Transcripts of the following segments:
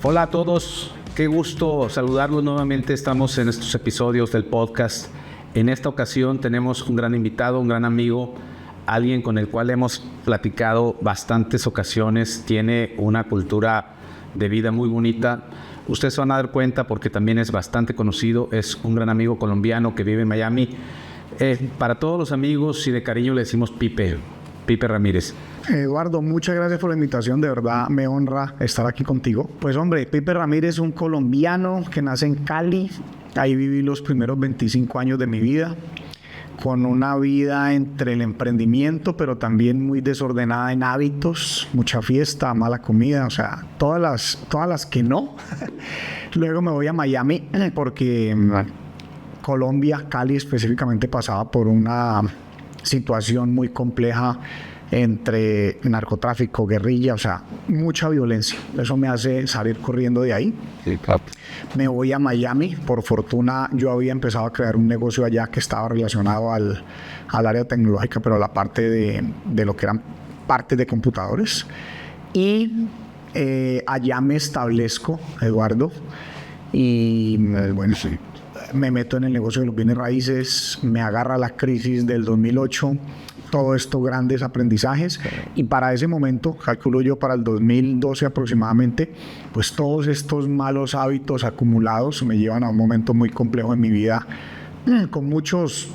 Hola a todos, qué gusto saludarlos nuevamente. Estamos en estos episodios del podcast. En esta ocasión tenemos un gran invitado, un gran amigo, alguien con el cual hemos platicado bastantes ocasiones. Tiene una cultura de vida muy bonita. Ustedes se van a dar cuenta porque también es bastante conocido. Es un gran amigo colombiano que vive en Miami. Para todos los amigos y de cariño le decimos Pipe Ramírez. Eduardo, muchas gracias por la invitación, de verdad me honra estar aquí contigo. Pues hombre, Pipe Ramírez es un colombiano que nace en Cali, ahí viví los primeros 25 años de mi vida, con una vida entre el emprendimiento, pero también muy desordenada en hábitos, mucha fiesta, mala comida, o sea, todas las que no. Luego me voy a Miami porque Colombia, Cali específicamente, pasaba por una situación muy compleja entre narcotráfico, guerrilla, o sea, mucha violencia. Eso me hace salir corriendo de ahí. Sí, papi. Me voy a Miami. Por fortuna, yo había empezado a crear un negocio allá que estaba relacionado al área tecnológica, pero a la parte de lo que eran partes de computadores. Y allá me establezco, Eduardo, y bueno, sí, me meto en el negocio de los bienes raíces. Me agarra la crisis del 2008. Todo esto, grandes aprendizajes, y para ese momento, calculo yo para el 2012 aproximadamente, pues todos estos malos hábitos acumulados me llevan a un momento muy complejo en mi vida, con muchos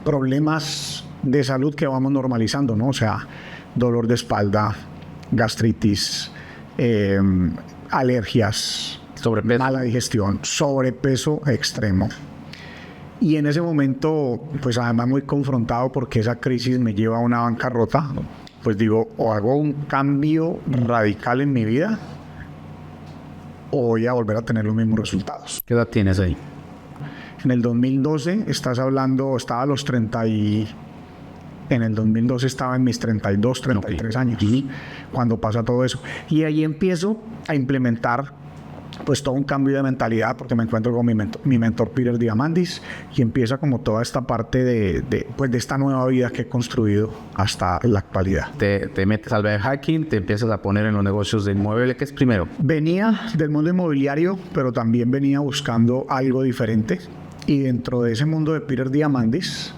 problemas de salud que vamos normalizando, ¿no? O sea, dolor de espalda, gastritis, alergias, Sobrepeso. mala digestión, sobrepeso extremo. Y en ese momento, pues además muy confrontado porque esa crisis me lleva a una bancarrota, pues digo, o hago un cambio radical en mi vida o voy a volver a tener los mismos resultados. ¿Qué edad tienes ahí? En el 2012, estaba a los 30 y... En el 2012 estaba en mis 32, 33 años, cuando pasa todo eso. Y ahí empiezo a implementar pues todo un cambio de mentalidad, porque me encuentro con mi mentor Peter Diamandis, y empieza como toda esta parte de esta nueva vida que he construido hasta la actualidad. Te metes al biohacking, te empiezas a poner en los negocios de inmueble. ¿Qué es primero? Venía del mundo inmobiliario, pero también venía buscando algo diferente, y dentro de ese mundo de Peter Diamandis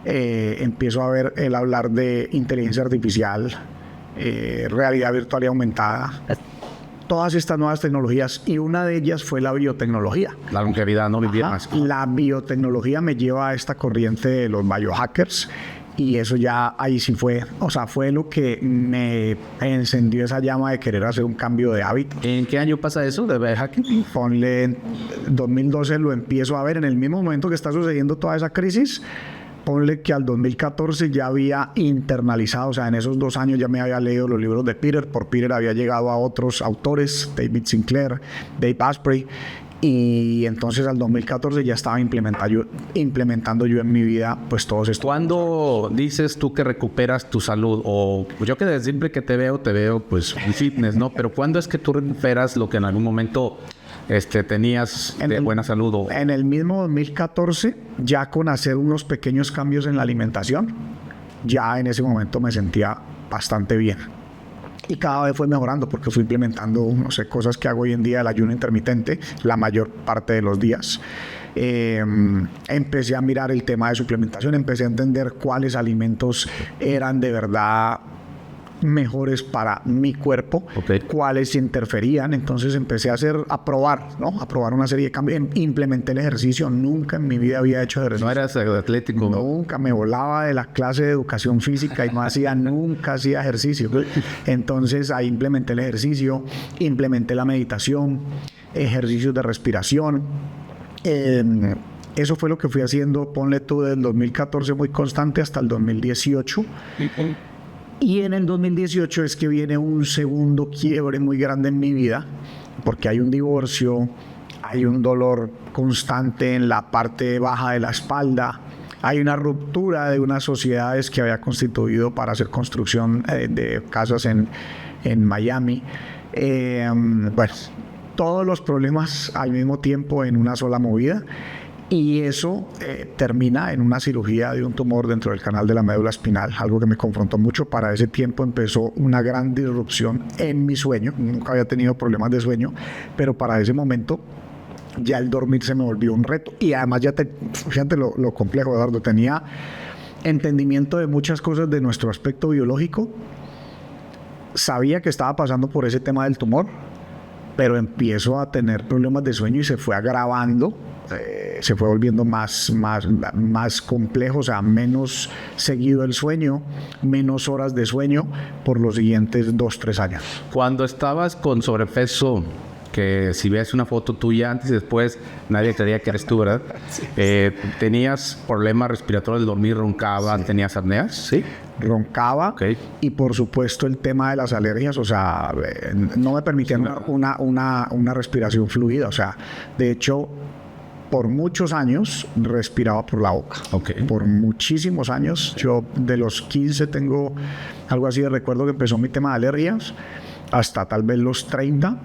empiezo a ver el hablar de inteligencia artificial, realidad virtual y aumentada, todas estas nuevas tecnologías, y una de ellas fue la biotecnología. La longevidad, no vivir más. La biotecnología me lleva a esta corriente de los biohackers, y eso ya ahí sí fue lo que me encendió esa llama de querer hacer un cambio de hábito. ¿En qué año pasa eso de biohacking? Ponle en 2012 lo empiezo a ver en el mismo momento que está sucediendo toda esa crisis. Ponle que al 2014 ya había internalizado, o sea, en esos 2 años ya me había leído los libros de Peter. Por Peter había llegado a otros autores, David Sinclair, Dave Asprey, y entonces al 2014 ya estaba implementando yo en mi vida pues todos estos. ¿Cuándo dices tú que recuperas tu salud? O yo que desde siempre que te veo pues en fitness, ¿no? Pero ¿cuándo es que tú recuperas lo que en algún momento tenías de buena salud? En el mismo 2014, ya con hacer unos pequeños cambios en la alimentación, ya en ese momento me sentía bastante bien. Y cada vez fue mejorando porque fui implementando, cosas que hago hoy en día, el ayuno intermitente, la mayor parte de los días. Empecé a mirar el tema de suplementación, empecé a entender cuáles alimentos eran de verdad mejores para mi cuerpo, cuáles interferían. Entonces empecé a probar una serie de cambios. Implementé el ejercicio. Nunca en mi vida había hecho ejercicio. ¿No eras atlético? Nunca. Me volaba de la clase de educación física y nunca hacía ejercicio. Entonces ahí implementé el ejercicio, implementé la meditación, ejercicios de respiración. Eso fue lo que fui haciendo, ponle tú, del 2014 muy constante hasta el 2018. Y en el 2018 es que viene un segundo quiebre muy grande en mi vida, porque hay un divorcio, hay un dolor constante en la parte baja de la espalda, hay una ruptura de unas sociedades que había constituido para hacer construcción de casas en Miami. Bueno, todos los problemas al mismo tiempo en una sola movida. Y eso termina en una cirugía de un tumor dentro del canal de la médula espinal, algo que me confrontó mucho. Para ese tiempo empezó una gran disrupción en mi sueño. Nunca había tenido problemas de sueño, pero para ese momento ya el dormir se me volvió un reto. Y además fíjate lo complejo, Eduardo, tenía entendimiento de muchas cosas de nuestro aspecto biológico. Sabía que estaba pasando por ese tema del tumor, pero empiezo a tener problemas de sueño y se fue agravando. Se fue volviendo más complejo, o sea, menos seguido el sueño, menos horas de sueño por los siguientes 2-3 años. Cuando estabas con sobrepeso, que si ves una foto tuya antes y después, nadie creía que eres tú, ¿verdad? Sí. ¿Tenías problemas respiratorios del dormir, roncabas, tenías apneas? Sí. Roncaba, y por supuesto el tema de las alergias, o sea, no me permitían una respiración fluida, o sea, de hecho, por muchos años respiraba por la boca. Por muchísimos años. Yo de los 15 tengo algo así de recuerdo que empezó mi tema de alergias, hasta tal vez los 30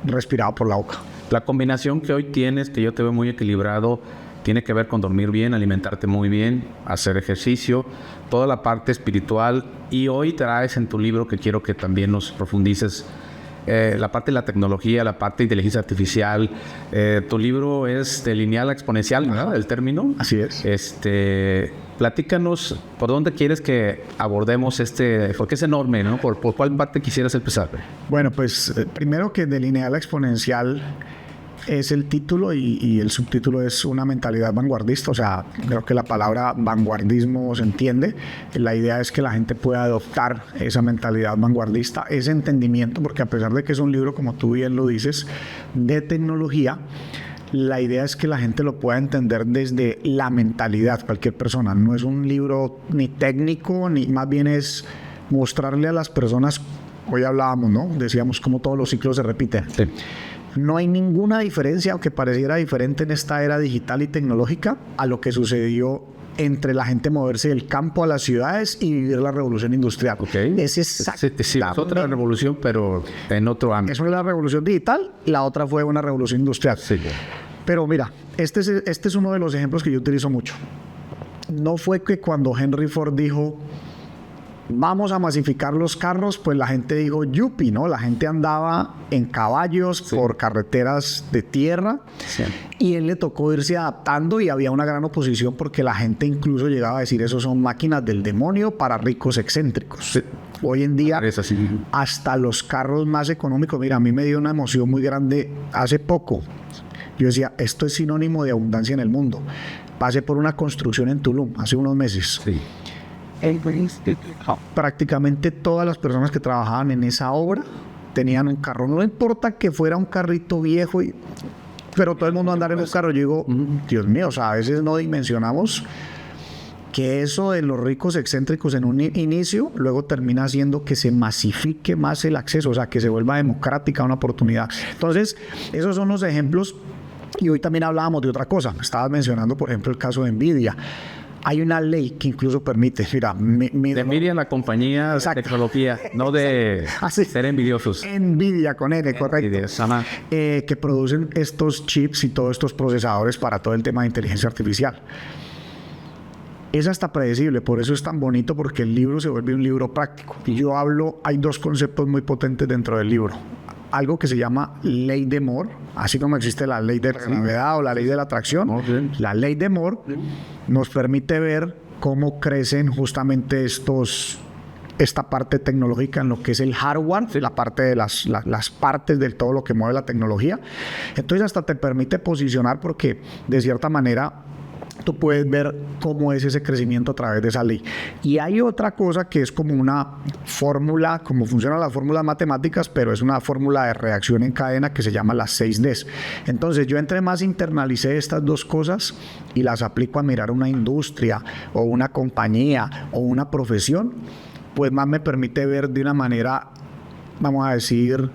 respiraba por la boca. La combinación que hoy tienes, que yo te veo muy equilibrado, tiene que ver con dormir bien, alimentarte muy bien, hacer ejercicio, toda la parte espiritual. Y hoy traes en tu libro, que quiero que también nos profundices, la parte de la tecnología, la parte de inteligencia artificial. Tu libro es de lineal a exponencial, ¿verdad? El término. Así es. Platícanos por dónde quieres que abordemos porque es enorme, ¿no? ¿Por cuál parte quisieras empezar? Bueno, pues primero que de lineal a exponencial es el título y el subtítulo es una mentalidad vanguardista. O sea, creo que la palabra vanguardismo se entiende. La idea es que la gente pueda adoptar esa mentalidad vanguardista, ese entendimiento, porque a pesar de que es un libro, como tú bien lo dices, de tecnología, la idea es que la gente lo pueda entender desde la mentalidad, cualquier persona. No es un libro ni técnico, ni más bien es mostrarle a las personas, hoy hablábamos, ¿no? Decíamos cómo todos los ciclos se repiten. Sí. No hay ninguna diferencia, aunque pareciera diferente en esta era digital y tecnológica, a lo que sucedió entre la gente moverse del campo a las ciudades y vivir la revolución industrial. Es exactamente. Sí, es otra revolución, pero en otro ámbito. Eso es la revolución digital, la otra fue una revolución industrial. Sí. Pero mira, este es uno de los ejemplos que yo utilizo mucho. No fue que cuando Henry Ford dijo, vamos a masificar los carros, pues la gente dijo, yupi, ¿no? La gente andaba en caballos por carreteras de tierra, y él le tocó irse adaptando, y había una gran oposición porque la gente incluso llegaba a decir, esos son máquinas del demonio para ricos excéntricos. Hoy en día, hasta los carros más económicos, mira, a mí me dio una emoción muy grande hace poco. Yo decía, esto es sinónimo de abundancia en el mundo. Pasé por una construcción en Tulum hace unos meses. Sí. Prácticamente todas las personas que trabajaban en esa obra tenían un carro. No importa que fuera un carrito viejo, pero todo el mundo andar en un carro. Yo digo, Dios mío, o sea, a veces no dimensionamos que eso de los ricos excéntricos en un inicio, luego termina haciendo que se masifique más el acceso, o sea, que se vuelva democrática una oportunidad. Entonces, esos son los ejemplos. Y hoy también hablábamos de otra cosa. Estabas mencionando, por ejemplo, el caso de NVIDIA. Hay una ley que incluso permite, mira... de NVIDIA, la compañía de tecnología, no de ser envidiosos. NVIDIA con N, correcto. Que producen estos chips y todos estos procesadores para todo el tema de inteligencia artificial. Es hasta predecible, por eso es tan bonito, porque el libro se vuelve un libro práctico. Y yo hay dos conceptos muy potentes dentro del libro. Algo que se llama ley de Moore, así como existe la ley de la gravedad o la ley de la atracción. La ley de Moore nos permite ver cómo crecen justamente esta parte tecnológica en lo que es el hardware, la parte de las partes de todo lo que mueve la tecnología. Entonces hasta te permite posicionar, porque de cierta manera tú puedes ver cómo es ese crecimiento a través de esa ley. Y hay otra cosa que es como una fórmula, como funcionan las fórmulas matemáticas, pero es una fórmula de reacción en cadena que se llama las 6Ds. Entonces yo entre más internalicé estas dos cosas y las aplico a mirar una industria o una compañía o una profesión, pues más me permite ver de una manera, vamos a decir,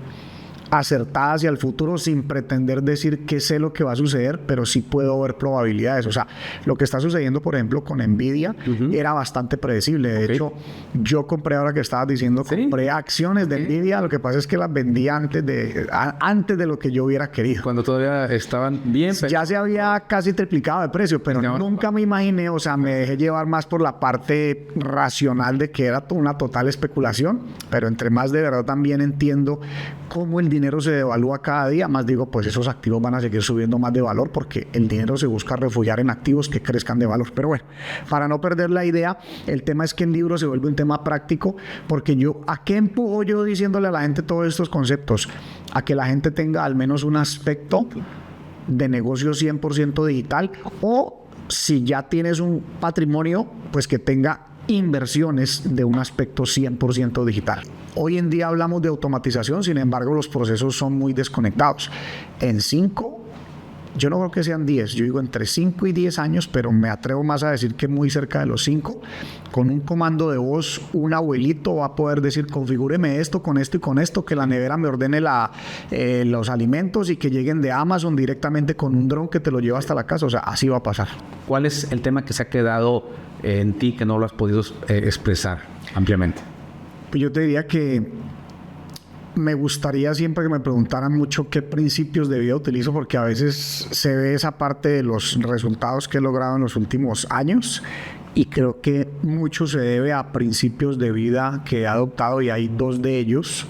acertada hacia el futuro sin pretender decir que sé lo que va a suceder, pero sí puedo ver probabilidades. O sea, lo que está sucediendo, por ejemplo, con Nvidia era bastante predecible. De hecho, yo compré, ahora que estabas diciendo, compré acciones de Nvidia. Lo que pasa es que las vendí antes de lo que yo hubiera querido. Cuando todavía estaban bien. Ya se había casi triplicado de precio, pero nunca me imaginé, o sea, me dejé llevar más por la parte racional de que era una total especulación, pero entre más de verdad también entiendo cómo el dinero se devalúa cada día, más digo, pues esos activos van a seguir subiendo más de valor porque el dinero se busca refugiar en activos que crezcan de valor. Pero bueno, para no perder la idea, el tema es que el libro se vuelve un tema práctico, porque ¿a qué empujo yo diciéndole a la gente todos estos conceptos? A que la gente tenga al menos un aspecto de negocio 100% digital, o si ya tienes un patrimonio, pues que tenga inversiones de un aspecto 100% digital. Hoy en día hablamos de automatización, sin embargo los procesos son muy desconectados. En 5, yo no creo que sean 10, yo digo entre 5 y 10 años, pero me atrevo más a decir que muy cerca de los 5, con un comando de voz, un abuelito va a poder decir, configúreme esto, con esto y con esto, que la nevera me ordene los alimentos y que lleguen de Amazon directamente con un dron que te lo lleva hasta la casa. O sea, así va a pasar. ¿Cuál es el tema que se ha quedado en ti que no lo has podido expresar ampliamente? Pues yo te diría que me gustaría siempre que me preguntaran mucho qué principios de vida utilizo, porque a veces se ve esa parte de los resultados que he logrado en los últimos años, y creo que mucho se debe a principios de vida que he adoptado, y hay 2 de ellos.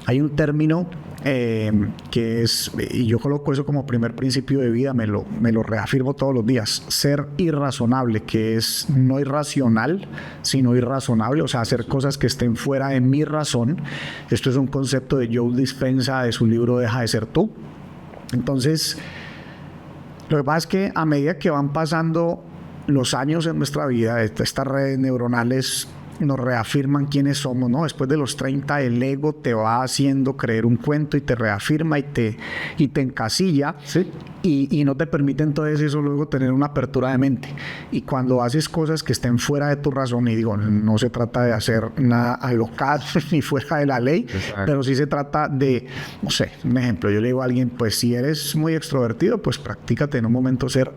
Hay un término que es, y yo coloco eso como primer principio de vida, me lo reafirmo todos los días: ser irrazonable, que es no irracional, sino irrazonable, o sea, hacer cosas que estén fuera de mi razón. Esto es un concepto de Joe Dispenza, de su libro Deja de ser tú. Entonces, lo que pasa es que a medida que van pasando los años en nuestra vida, estas redes neuronales nos reafirman quiénes somos, ¿no? Después de los 30, el ego te va haciendo creer un cuento y te reafirma y te encasilla, ¿sí? y no te permite entonces eso luego tener una apertura de mente. Y cuando haces cosas que estén fuera de tu razón, y digo, no se trata de hacer nada alocado ni fuera de la ley, exacto, pero sí se trata de, no sé, un ejemplo, yo le digo a alguien, pues si eres muy extrovertido, pues practícate en un momento ser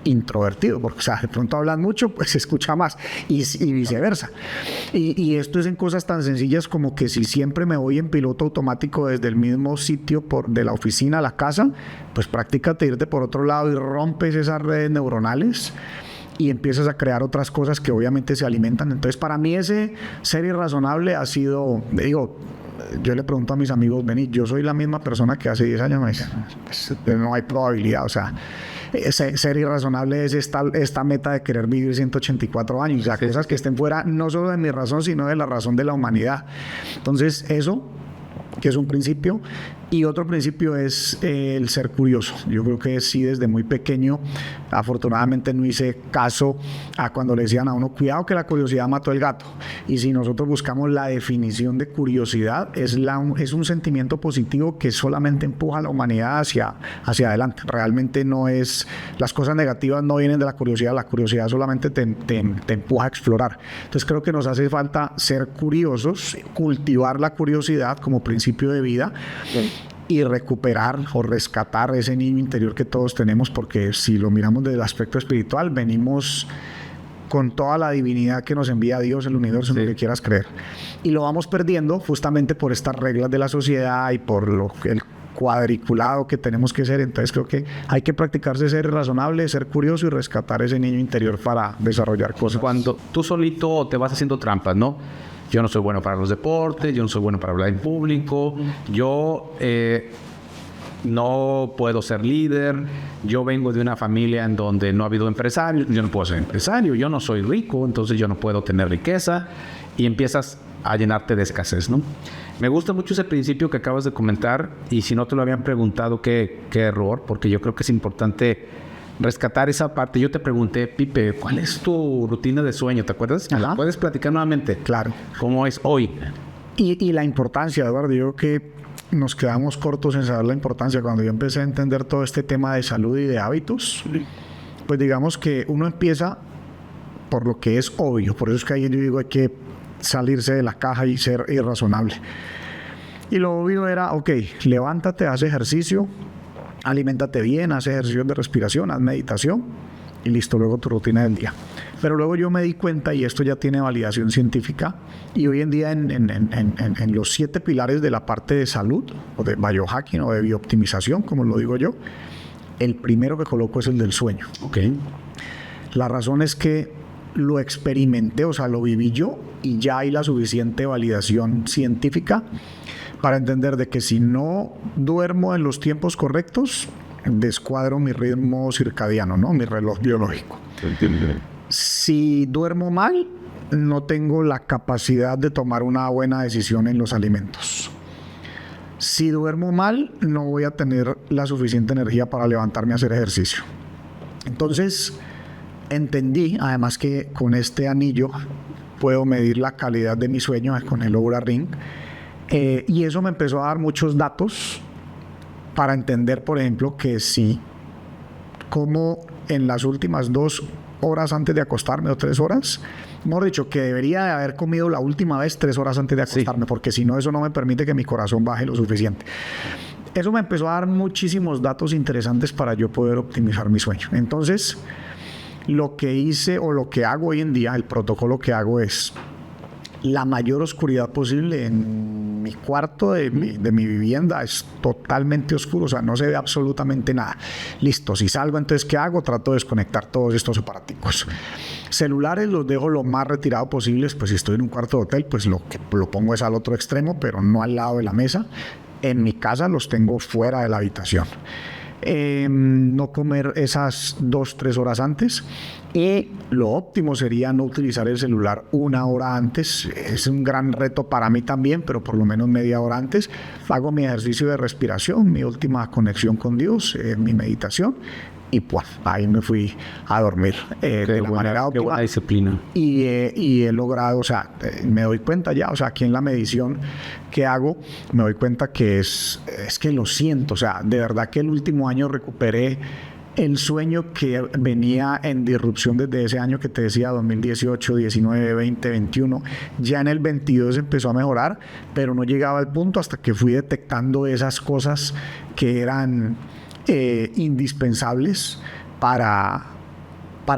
introvertido, porque, o sea, de pronto hablan mucho, pues se escucha más, y viceversa. Y esto es en cosas tan sencillas como que si siempre me voy en piloto automático desde el mismo sitio, de la oficina a la casa, pues practícate irte por otro lado y rompes esas redes neuronales y empiezas a crear otras cosas que obviamente se alimentan. Entonces, para mí ese ser irrazonable ha sido, digo, yo le pregunto a mis amigos, vení, yo soy la misma persona que hace 10 años, me dicen, pues, no hay probabilidad, o sea, ser irrazonable es esta meta de querer vivir 184 años, o sea, cosas que estén fuera no solo de mi razón, sino de la razón de la humanidad. Entonces, eso, que es un principio, y otro principio es el ser curioso. Yo creo que sí, desde muy pequeño, afortunadamente no hice caso a cuando le decían a uno, cuidado que la curiosidad mató el gato. Y si nosotros buscamos la definición de curiosidad, es un sentimiento positivo que solamente empuja a la humanidad hacia adelante. Realmente no es, las cosas negativas no vienen de la curiosidad solamente te empuja a explorar. Entonces creo que nos hace falta ser curiosos, cultivar la curiosidad como principio de vida, y recuperar o rescatar ese niño interior que todos tenemos, porque si lo miramos desde el aspecto espiritual, venimos con toda la divinidad que nos envía Dios, el universo, en lo que quieras creer, y lo vamos perdiendo justamente por estas reglas de la sociedad y por el cuadriculado que tenemos que ser. Entonces creo que hay que practicarse ser razonable, ser curioso y rescatar ese niño interior para desarrollar cosas. Cuando tú solito te vas haciendo trampas, ¿no? Yo no soy bueno para los deportes, yo no soy bueno para hablar en público, yo no puedo ser líder, yo vengo de una familia en donde no ha habido empresarios, yo no puedo ser empresario, yo no soy rico, entonces yo no puedo tener riqueza, y empiezas a llenarte de escasez, ¿no? Me gusta mucho ese principio que acabas de comentar, y si no te lo habían preguntado, qué error, porque yo creo que es importante rescatar esa parte. Yo te pregunté, Pipe, ¿cuál es tu rutina de sueño? ¿Te acuerdas? ¿La puedes platicar nuevamente? Claro. ¿Cómo es hoy? Y la importancia, Eduardo, yo creo que nos quedamos cortos en saber la importancia. Cuando yo empecé a entender todo este tema de salud y de hábitos, pues digamos que uno empieza por lo que es obvio. Por eso es que ahí yo digo, hay que salirse de la caja y ser irrazonable. Y lo obvio era, ok, levántate, haz ejercicio, aliméntate bien, haz ejercicios de respiración, haz meditación y listo, luego tu rutina del día. Pero luego yo me di cuenta, y esto ya tiene validación científica, y hoy en día en los 7 pilares de la parte de salud, o de biohacking, o de biooptimización, como lo digo yo, el primero que coloco es el del sueño. Okay. La razón es que lo experimenté, o sea, lo viví yo, y ya hay la suficiente validación científica para entender de que si no duermo en los tiempos correctos, descuadro mi ritmo circadiano, ¿no? Mi reloj biológico. Si duermo mal, no tengo la capacidad de tomar una buena decisión en los alimentos. Si duermo mal, no voy a tener la suficiente energía para levantarme a hacer ejercicio. Entonces, entendí, además que con este anillo puedo medir la calidad de mi sueño con el Oura Ring, y eso me empezó a dar muchos datos para entender, por ejemplo, que si como en las últimas 2 horas antes de acostarme o 3 horas, mejor dicho, que debería de haber comido la última vez 3 horas antes de acostarme, porque si no, eso no me permite que mi corazón baje lo suficiente. Eso me empezó a dar muchísimos datos interesantes para yo poder optimizar mi sueño. Entonces, lo que hice o lo que hago hoy en día, el protocolo que hago es la mayor oscuridad posible en mi cuarto de mi vivienda. Es totalmente oscuro, o sea, no se ve absolutamente nada. Listo, si salgo, entonces, ¿qué hago? Trato de desconectar todos estos aparaticos. Celulares los dejo lo más retirado posible, pues si estoy en un cuarto de hotel, pues lo pongo es al otro extremo, pero no al lado de la mesa. En mi casa los tengo fuera de la habitación. No comer esas 2-3 horas antes, y lo óptimo sería no utilizar el celular 1 hora antes. Es un gran reto para mí también, pero por lo menos media hora antes hago mi ejercicio de respiración, mi última conexión con Dios, mi meditación, y pues ahí me fui a dormir de la manera óptima. Qué buena disciplina. Y he logrado, o sea, me doy cuenta ya, o sea, aquí en la medición que hago, me doy cuenta que es que lo siento, o sea, de verdad que el último año recuperé el sueño que venía en disrupción desde ese año que te decía, 2018, 19, 20, 21. Ya en el 22 empezó a mejorar, pero no llegaba al punto hasta que fui detectando esas cosas que eran indispensables para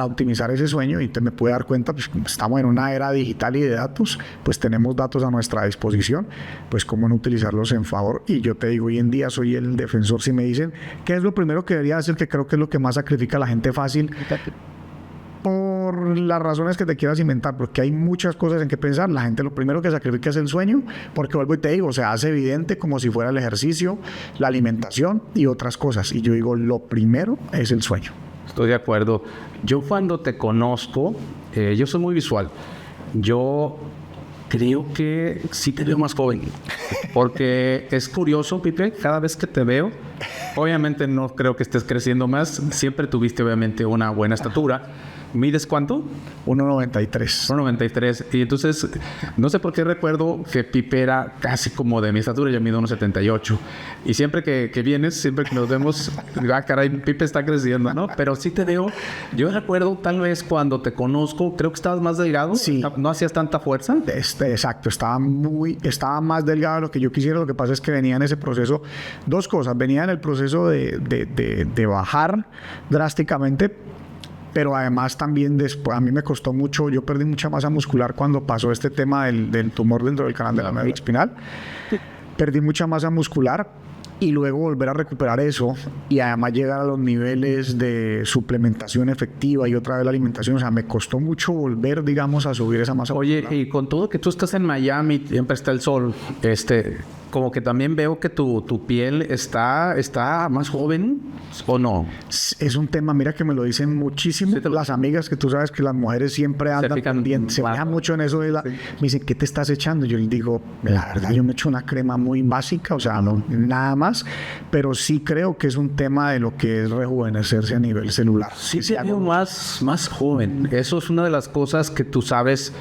optimizar ese sueño. Y te me puede dar cuenta, pues como estamos en una era digital y de datos, pues tenemos datos a nuestra disposición, pues cómo no utilizarlos en favor. Y yo te digo, hoy en día soy el defensor. Si me dicen qué es lo primero que debería hacer, que creo que es lo que más sacrifica a la gente fácil, por las razones que te quieras inventar, porque hay muchas cosas en que pensar. La gente lo primero que sacrifica es el sueño, porque vuelvo y te digo, se hace evidente como si fuera el ejercicio, la alimentación y otras cosas. Y yo digo, lo primero es el sueño. Estoy de acuerdo. Yo cuando te conozco, yo soy muy visual. Yo creo que sí te veo más joven. Porque es curioso, Pipe, cada vez que te veo, obviamente no creo que estés creciendo más. Siempre tuviste obviamente una buena estatura. ¿Mides cuánto? 1.93. 1.93. Y entonces, no sé por qué recuerdo que Pipe era casi como de mi estatura. Yo mido 1.78. Y siempre que vienes, siempre que nos vemos, digo, caray, Pipe está creciendo, ¿no? Pero sí te veo. Yo recuerdo tal vez cuando te conozco, creo que estabas más delgado. Sí. No hacías tanta fuerza. Exacto. Estaba más delgado de lo que yo quisiera. Lo que pasa es que venía en ese proceso. 2 cosas. Venía en el proceso de bajar drásticamente. Pero además también después, a mí me costó mucho, yo perdí mucha masa muscular cuando pasó este tema del tumor dentro del canal de la médula espinal. Perdí mucha masa muscular y luego volver a recuperar eso y además llegar a los niveles de suplementación efectiva y otra vez la alimentación. O sea, me costó mucho volver, digamos, a subir esa masa muscular. Oye, y con todo que tú estás en Miami, siempre está el sol, como que también veo que tu piel está más joven, ¿o no? Es un tema, mira que me lo dicen muchísimo. Sí, las amigas, que tú sabes que las mujeres siempre andan pendientes, se fijan mucho en eso. Me dicen, ¿qué te estás echando? Yo les digo, la verdad, yo me echo una crema muy básica, o sea, no, nada más, pero sí creo que es un tema de lo que es rejuvenecerse a nivel celular. Sí, te veo más joven. Eso es una de las cosas que tú sabes,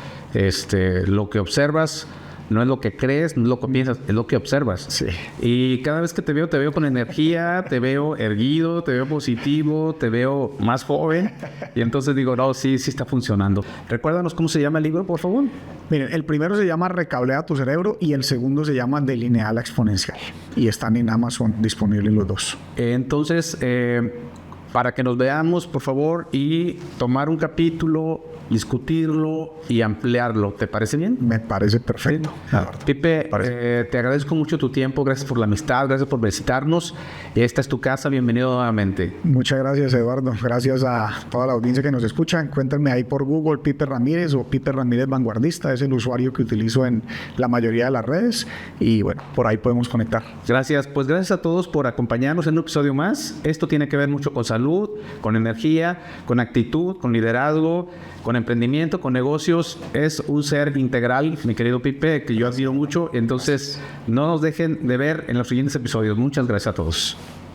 lo que observas. no es lo que crees, no es lo que piensas, es lo que observas. Sí. Y cada vez que te veo con energía, te veo erguido, te veo positivo, te veo más joven. Y entonces digo, no, sí está funcionando. Recuérdanos cómo se llama el libro, por favor. Miren, el primero se llama Recablea tu cerebro y el segundo se llama Delinea la exponencial. Y están en Amazon disponibles los dos. Entonces, para que nos veamos, por favor, y tomar un capítulo, discutirlo y ampliarlo. ¿Te parece bien? Me parece perfecto. Pipe, te agradezco mucho tu tiempo, gracias por la amistad, gracias por visitarnos. Esta es tu casa, bienvenido nuevamente. Muchas gracias, Eduardo. Gracias a toda la audiencia que nos escucha. Encuéntrenme ahí por Google, Pipe Ramírez o Pipe Ramírez Vanguardista. Es el usuario que utilizo en la mayoría de las redes. Y bueno, por ahí podemos conectar. Gracias. Pues gracias a todos por acompañarnos en un episodio más. Esto tiene que ver mucho con salud, con energía, con actitud, con liderazgo, con emprendimiento, con negocios. Es un ser integral, mi querido Pipe, que yo admiro mucho. Entonces, no nos dejen de ver en los siguientes episodios. Muchas gracias a todos.